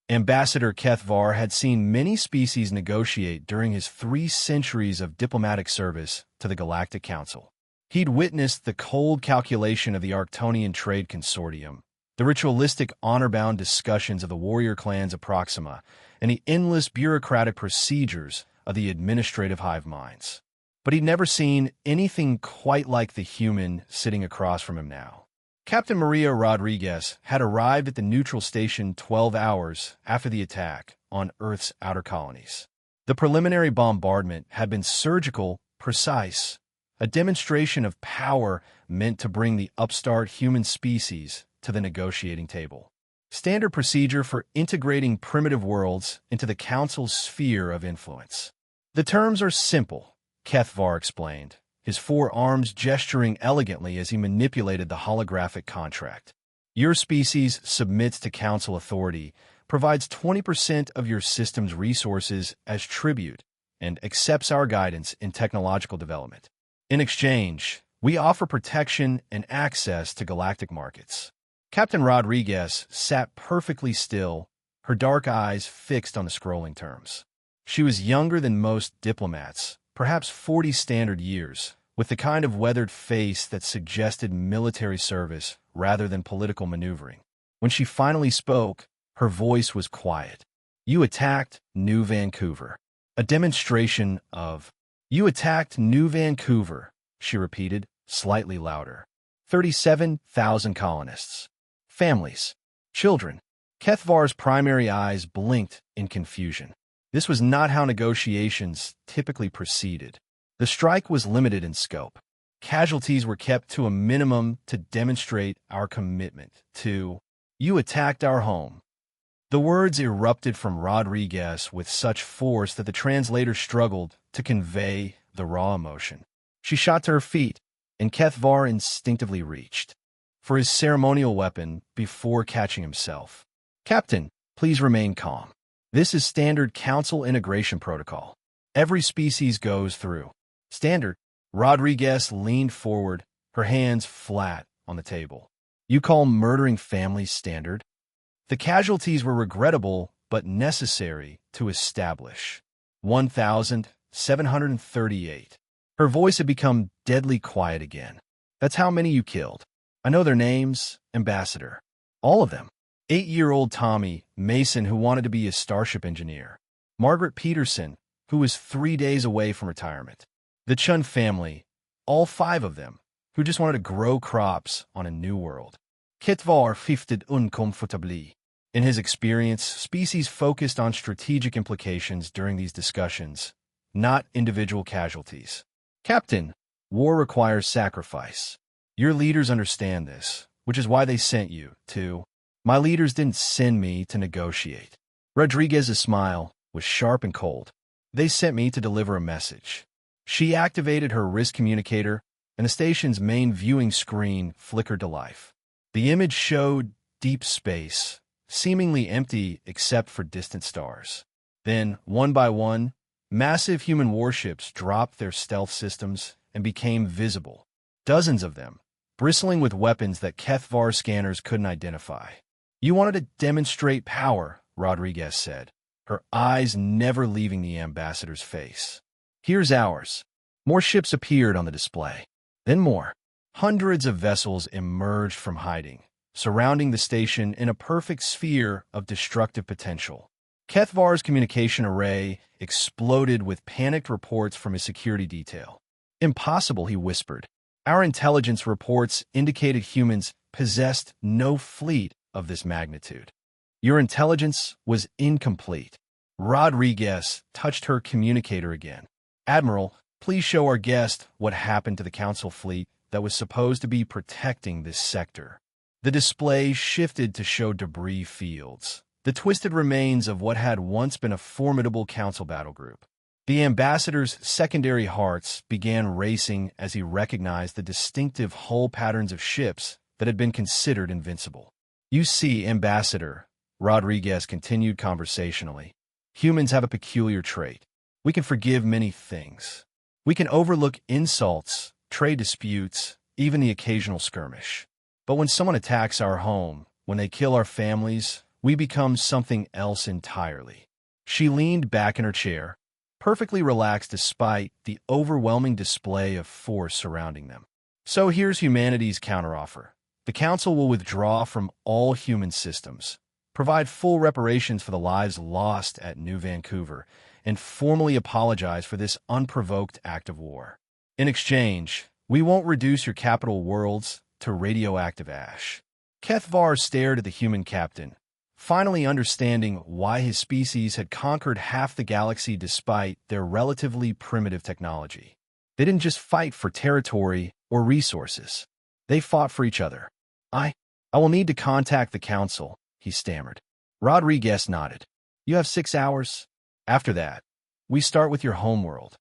Ambassador Kethvar had seen many species negotiate during his 3 centuries of diplomatic service to the Galactic Council. He'd witnessed the cold calculation of the Arctonian Trade Consortium, the ritualistic honor-bound discussions of the warrior clans of Proxima, and the endless bureaucratic procedures of the administrative hive minds. But he'd never seen anything quite like the human sitting across from him now. Captain Maria Rodriguez had arrived at the neutral station 12 hours after the attack on Earth's outer colonies. The preliminary bombardment had been surgical, precise, a demonstration of power meant to bring the upstart human species to the negotiating table. Standard procedure for integrating primitive worlds into the Council's sphere of influence. The terms are simple, Kethvar explained, his 4 arms gesturing elegantly as he manipulated the holographic contract. Your species submits to Council authority, provides 20% of your system's resources as tribute, and accepts our guidance in technological development. In exchange, we offer protection and access to galactic markets. Captain Rodriguez sat perfectly still, her dark eyes fixed on the scrolling terms. She was younger than most diplomats, perhaps 40 standard years, with the kind of weathered face that suggested military service rather than political maneuvering. When she finally spoke, her voice was quiet. You attacked New Vancouver. A demonstration of, You attacked New Vancouver, she repeated, slightly louder. 37,000 colonists. Families. Children. Kethvar's primary eyes blinked in confusion. This was not how negotiations typically proceeded. The strike was limited in scope. Casualties were kept to a minimum to demonstrate our commitment to, You attacked our home. The words erupted from Rodriguez with such force that the translator struggled to convey the raw emotion. She shot to her feet, and Kethvar instinctively reached for his ceremonial weapon before catching himself. Captain, please remain calm. This is standard Council integration protocol. Every species goes through. Standard. Rodriguez leaned forward, her hands flat on the table. You call murdering families standard? The casualties were regrettable but necessary to establish. 1,738. Her voice had become deadly quiet again. That's how many you killed. I know their names, Ambassador. All of them. 8-year-old Tommy, Mason, who wanted to be a starship engineer. Margaret Peterson, who was 3 days away from retirement. The Chun family, all 5 of them, who just wanted to grow crops on a new world. Kethvar fifted uncomfortably. In his experience, species focused on strategic implications during these discussions, not individual casualties. Captain, war requires sacrifice. Your leaders understand this, which is why they sent you to. My leaders didn't send me to negotiate. Rodriguez's smile was sharp and cold. They sent me to deliver a message. She activated her wrist communicator, and the station's main viewing screen flickered to life. The image showed deep space, seemingly empty except for distant stars. Then, one by one, massive human warships dropped their stealth systems and became visible. Dozens of them, bristling with weapons that Kethvar scanners couldn't identify. You wanted to demonstrate power, Rodriguez said, her eyes never leaving the ambassador's face. Here's ours. More ships appeared on the display. Then more. Hundreds of vessels emerged from hiding, surrounding the station in a perfect sphere of destructive potential. Kethvar's communication array exploded with panicked reports from his security detail. Impossible, he whispered. Our intelligence reports indicated humans possessed no fleet of this magnitude. Your intelligence was incomplete. Rodriguez touched her communicator again. Admiral, please show our guest what happened to the Council fleet that was supposed to be protecting this sector. The display shifted to show debris fields, the twisted remains of what had once been a formidable Council battle group. The ambassador's secondary hearts began racing as he recognized the distinctive hull patterns of ships that had been considered invincible. You see, Ambassador, Rodriguez continued conversationally, humans have a peculiar trait. We can forgive many things. We can overlook insults, trade disputes, even the occasional skirmish. But when someone attacks our home, when they kill our families, we become something else entirely. She leaned back in her chair, perfectly relaxed despite the overwhelming display of force surrounding them. So here's humanity's counteroffer. The Council will withdraw from all human systems, provide full reparations for the lives lost at New Vancouver, and formally apologize for this unprovoked act of war. In exchange, we won't reduce your capital worlds to radioactive ash. Kethvar stared at the human captain, finally understanding why his species had conquered half the galaxy despite their relatively primitive technology. They didn't just fight for territory or resources. They fought for each other. I will need to contact the Council, he stammered. Rodriguez nodded. You have 6 hours. After that, we start with your homeworld.